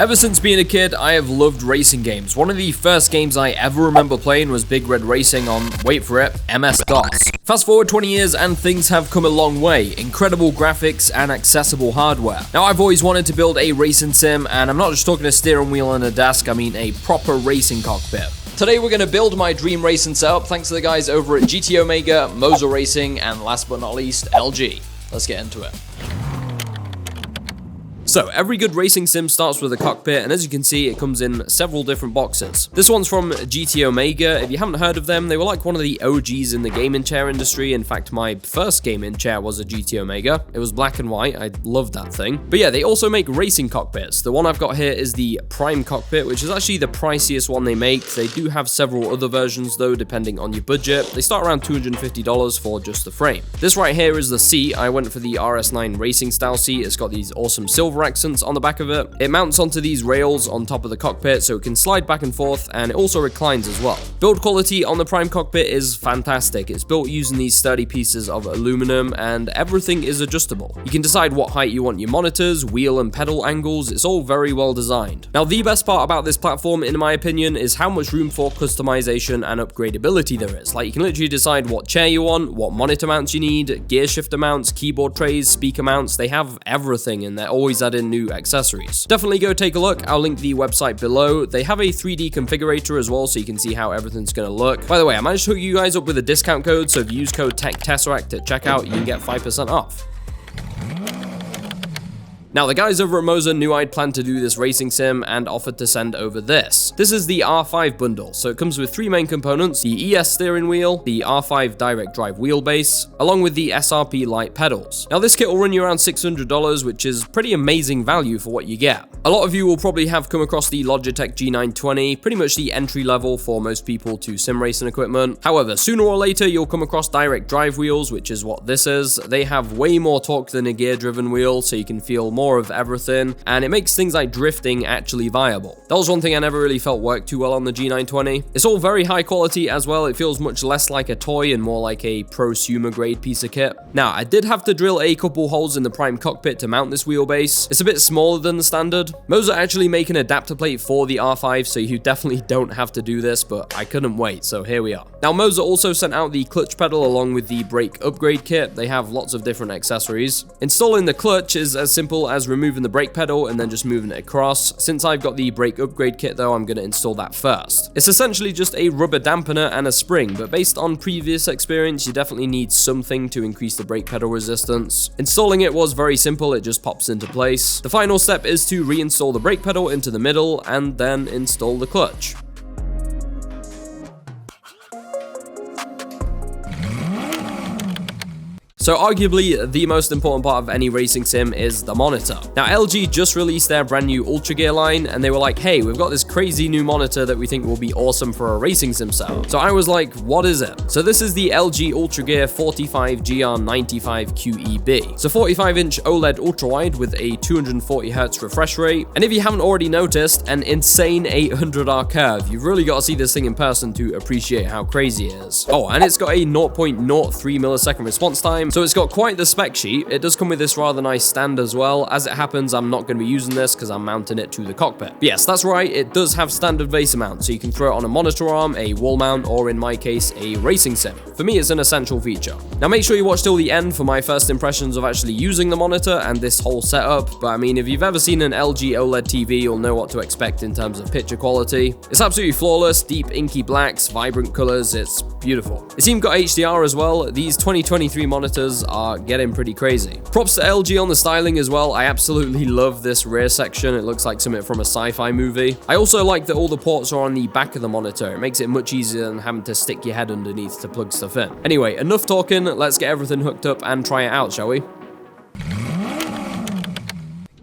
Ever since being a kid, I have loved racing games. One of the first games I ever remember playing was Big Red Racing on, wait for it, MS-DOS. Fast forward 20 years and things have come a long way. Incredible graphics and accessible hardware. Now I've always wanted to build a racing sim, and I'm not just talking a steering wheel and a desk, I mean a proper racing cockpit. Today we're going to build my dream racing setup thanks to the guys over at GT Omega, Moza Racing, and last but not least, LG. Let's get into it. So, every good racing sim starts with a cockpit, and as you can see, it comes in several different boxes. This one's from GT Omega. If you haven't heard of them, they were like one of the OGs in the gaming chair industry. In fact, my first gaming chair was a GT Omega. It was black and white. I loved that thing. But yeah, they also make racing cockpits. The one I've got here is the Prime cockpit, which is actually the priciest one they make. They do have several other versions though, depending on your budget. They start around $250 for just the frame. This right here is the seat. I went for the RS9 racing style seat. It's got these awesome silver accents on the back of it. It mounts onto these rails on top of the cockpit so it can slide back and forth, and it also reclines as well. Build quality on the Prime cockpit is fantastic. It's built using these sturdy pieces of aluminum and everything is adjustable. You can decide what height you want your monitors, wheel and pedal angles. It's all very well designed. Now the best part about this platform in my opinion is how much room for customization and upgradability there is. Like you can literally decide what chair you want, what monitor mounts you need, gear shifter mounts, keyboard trays, speaker mounts. They have everything and they're always adding new accessories. Definitely go take a look. I'll link the website below. They have a 3D configurator as well so you can see how everything's going to look. By the way, I managed to hook you guys up with a discount code, so if you use code Tesseract at checkout, you can get 5% off. Now, the guys over at Moza knew I'd planned to do this racing sim and offered to send over this. This is the R5 bundle, so it comes with three main components: the ES steering wheel, the R5 direct drive wheelbase, along with the SRP light pedals. Now, this kit will run you around $600, which is pretty amazing value for what you get. A lot of you will probably have come across the Logitech G920, pretty much the entry level for most people to sim racing equipment. However, sooner or later, you'll come across direct drive wheels, which is what this is. They have way more torque than a gear-driven wheel, so you can feel more of everything, and it makes things like drifting actually viable. That was one thing I never really felt worked too well on the G920. It's all very high quality as well. It feels much less like a toy and more like a prosumer grade piece of kit. Now, I did have to drill a couple holes in the Prime cockpit to mount this wheelbase. It's a bit smaller than the standard. Moza actually make an adapter plate for the R5, so you definitely don't have to do this, but I couldn't wait, so here we are. Now, Moza also sent out the clutch pedal along with the brake upgrade kit. They have lots of different accessories. Installing the clutch is as simple as removing the brake pedal and then just moving it across. Since I've got the brake upgrade kit though, I'm going to install that first. It's essentially just a rubber dampener and a spring, but based on previous experience, you definitely need something to increase the brake pedal resistance. Installing it was very simple, it just pops into place. The final step is to reinstall the brake pedal into the middle and then install the clutch. So arguably, the most important part of any racing sim is the monitor. Now, LG just released their brand new UltraGear line, and they were like, hey, we've got this crazy new monitor that we think will be awesome for a racing sim setup. So I was like, what is it? So this is the LG UltraGear 45GR95QEB. It's a 45-inch OLED ultrawide with a 240Hz refresh rate. And if you haven't already noticed, an insane 800R curve. You've really got to see this thing in person to appreciate how crazy it is. Oh, and it's got a 0.03 millisecond response time. So it's got quite the spec sheet. It does come with this rather nice stand as well. As it happens, I'm not going to be using this because I'm mounting it to the cockpit. But yes, that's right. It does have standard VESA mount, so you can throw it on a monitor arm, a wall mount, or in my case, a racing sim. For me, it's an essential feature. Now, make sure you watch till the end for my first impressions of actually using the monitor and this whole setup. But I mean, if you've ever seen an LG OLED TV, you'll know what to expect in terms of picture quality. It's absolutely flawless, deep inky blacks, vibrant colors. It's beautiful. It's even got HDR as well. These 2023 monitors are getting pretty crazy. Props to LG on the styling as well. I absolutely love this rear section. It looks like something from a sci-fi movie. I also like that all the ports are on the back of the monitor. It makes it much easier than having to stick your head underneath to plug stuff in. Anyway, enough talking. Let's get everything hooked up and try it out, shall we?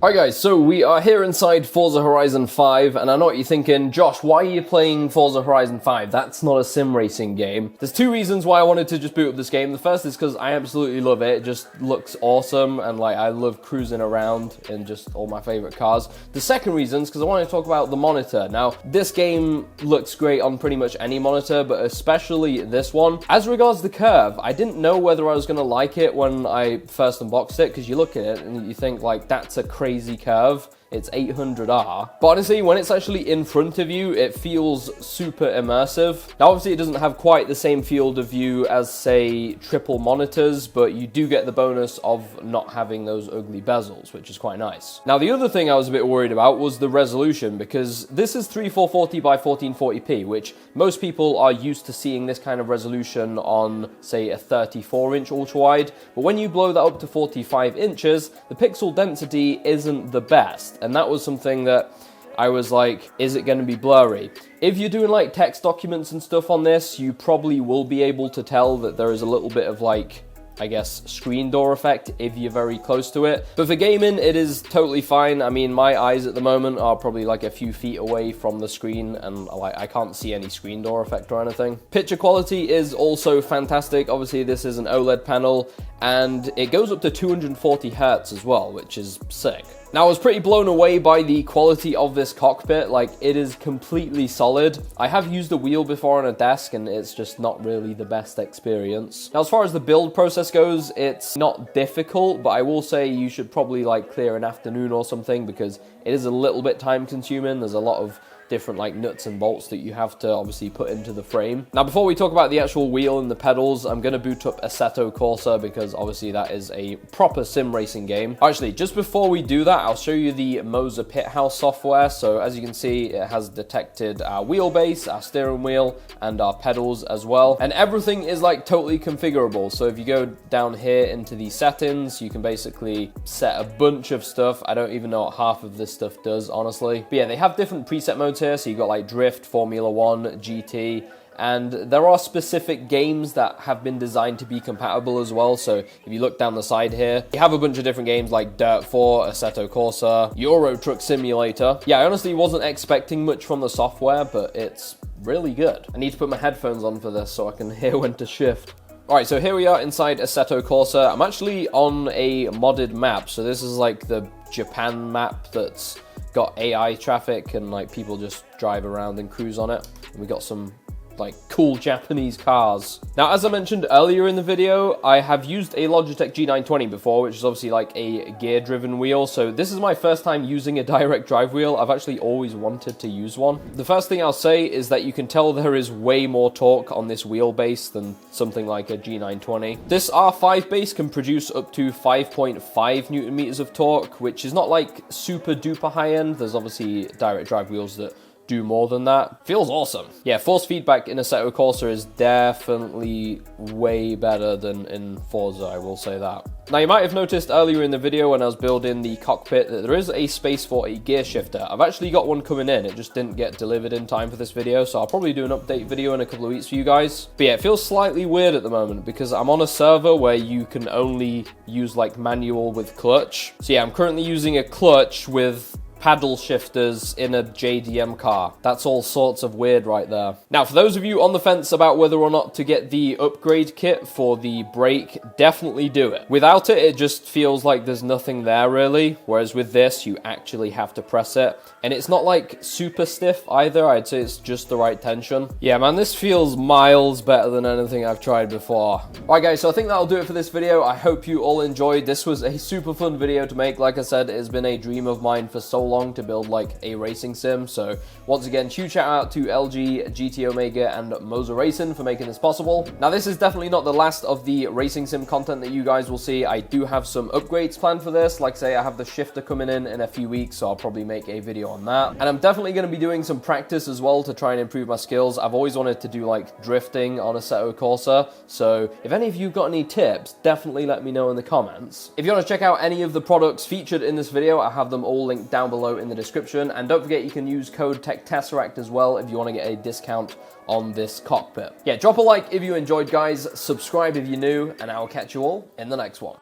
Alright guys, so we are here inside Forza Horizon 5, and I know what you're thinking, Josh, why are you playing Forza Horizon 5? That's not a sim racing game. There's two reasons why I wanted to just boot up this game. The first is because I absolutely love it. It just looks awesome, and like I love cruising around in just all my favorite cars. The second reason is because I want to talk about the monitor. Now, this game looks great on pretty much any monitor, but especially this one. As regards the curve, I didn't know whether I was going to like it when I first unboxed it, because you look at it and you think like, that's a crazy curve. it's 800R. But honestly, when it's actually in front of you, it feels super immersive. Now, obviously, it doesn't have quite the same field of view as, say, triple monitors, but you do get the bonus of not having those ugly bezels, which is quite nice. Now, the other thing I was a bit worried about was the resolution, because this is 3440 by 1440p, which most people are used to seeing this kind of resolution on, say, a 34-inch ultra-wide. But when you blow that up to 45 inches, the pixel density isn't the best. And that was something that I was like, is it going to be blurry? If you're doing like text documents and stuff on this, you probably will be able to tell that there is a little bit of like, I guess, screen door effect if you're very close to it. But for gaming, it is totally fine. I mean, my eyes at the moment are probably like a few feet away from the screen, and like I can't see any screen door effect or anything. Picture quality is also fantastic. Obviously, this is an OLED panel, and it goes up to 240 Hertz as well, which is sick. Now, I was pretty blown away by the quality of this cockpit. Like, it is completely solid. I have used a wheel before on a desk, and it's just not really the best experience. Now, as far as the build process goes, it's not difficult, but I will say you should probably like clear an afternoon or something, because it is a little bit time consuming. There's a lot of different like nuts and bolts that you have to obviously put into the frame. Now, before we talk about the actual wheel and the pedals, I'm going to boot up Assetto Corsa, because obviously that is a proper sim racing game. Actually, just before we do that, I'll show you the Moza Pit House software. So as you can see, it has detected our wheelbase, our steering wheel, and our pedals as well. And everything is like totally configurable. So if you go down here into the settings, you can basically set a bunch of stuff. I don't even know what half of this stuff does, honestly. But yeah, they have different preset modes here. So you've got like Drift, Formula 1, GT, and there are specific games that have been designed to be compatible as well. So if you look down the side here, you have a bunch of different games like Dirt 4, Assetto Corsa, Euro Truck Simulator. Yeah, I honestly wasn't expecting much from the software, but it's really good. I need to put my headphones on for this so I can hear when to shift. Alright, so here we are inside Assetto Corsa. I'm actually on a modded map. So this is like the Japan map that's got AI traffic and like people just drive around and cruise on it. And we got some like cool Japanese cars. Now, as I mentioned earlier in the video, I have used a Logitech G920 before, which is obviously like a gear-driven wheel. So this is my first time using a direct drive wheel. I've actually always wanted to use one. The first thing I'll say is that you can tell there is way more torque on this wheelbase than something like a G920. This R5 base can produce up to 5.5 Newton meters of torque, which is not like super duper high end. There's obviously direct drive wheels that do more than that. Feels awesome. Yeah, force feedback in Assetto Corsa is definitely way better than in Forza, I will say that. Now, you might have noticed earlier in the video when I was building the cockpit that there is a space for a gear shifter. I've actually got one coming in. It just didn't get delivered in time for this video, so I'll probably do an update video in a couple of weeks for you guys. But yeah, it feels slightly weird at the moment because I'm on a server where you can only use like manual with clutch. So yeah, I'm currently using a clutch with paddle shifters in a JDM car. That's all sorts of weird right there. Now, for those of you on the fence about whether or not to get the upgrade kit for the brake, definitely do it. Without it, it just feels like there's nothing there really, whereas with this, you actually have to press it. And it's not like super stiff either. I'd say it's just the right tension. Yeah, man, this feels miles better than anything I've tried before. Alright guys, so I think that'll do it for this video. I hope you all enjoyed. This was a super fun video to make. Like I said, it has been a dream of mine for so long to build like a racing sim. So once again, huge shout out to LG, GT Omega, and Moza Racing for making this possible. Now, this is definitely not the last of the racing sim content that you guys will see. I do have some upgrades planned for this. Like I say, I have the shifter coming in a few weeks, so I'll probably make a video on that. And I'm definitely going to be doing some practice as well to try and improve my skills. I've always wanted to do like drifting on Assetto Corsa. So if any of you got any tips, definitely let me know in the comments. If you want to check out any of the products featured in this video, I have them all linked down below in the description. And don't forget, you can use code Tesseract as well if you want to get a discount on this cockpit. Yeah, drop a like if you enjoyed, guys. Subscribe if you're new, and I will catch you all in the next one.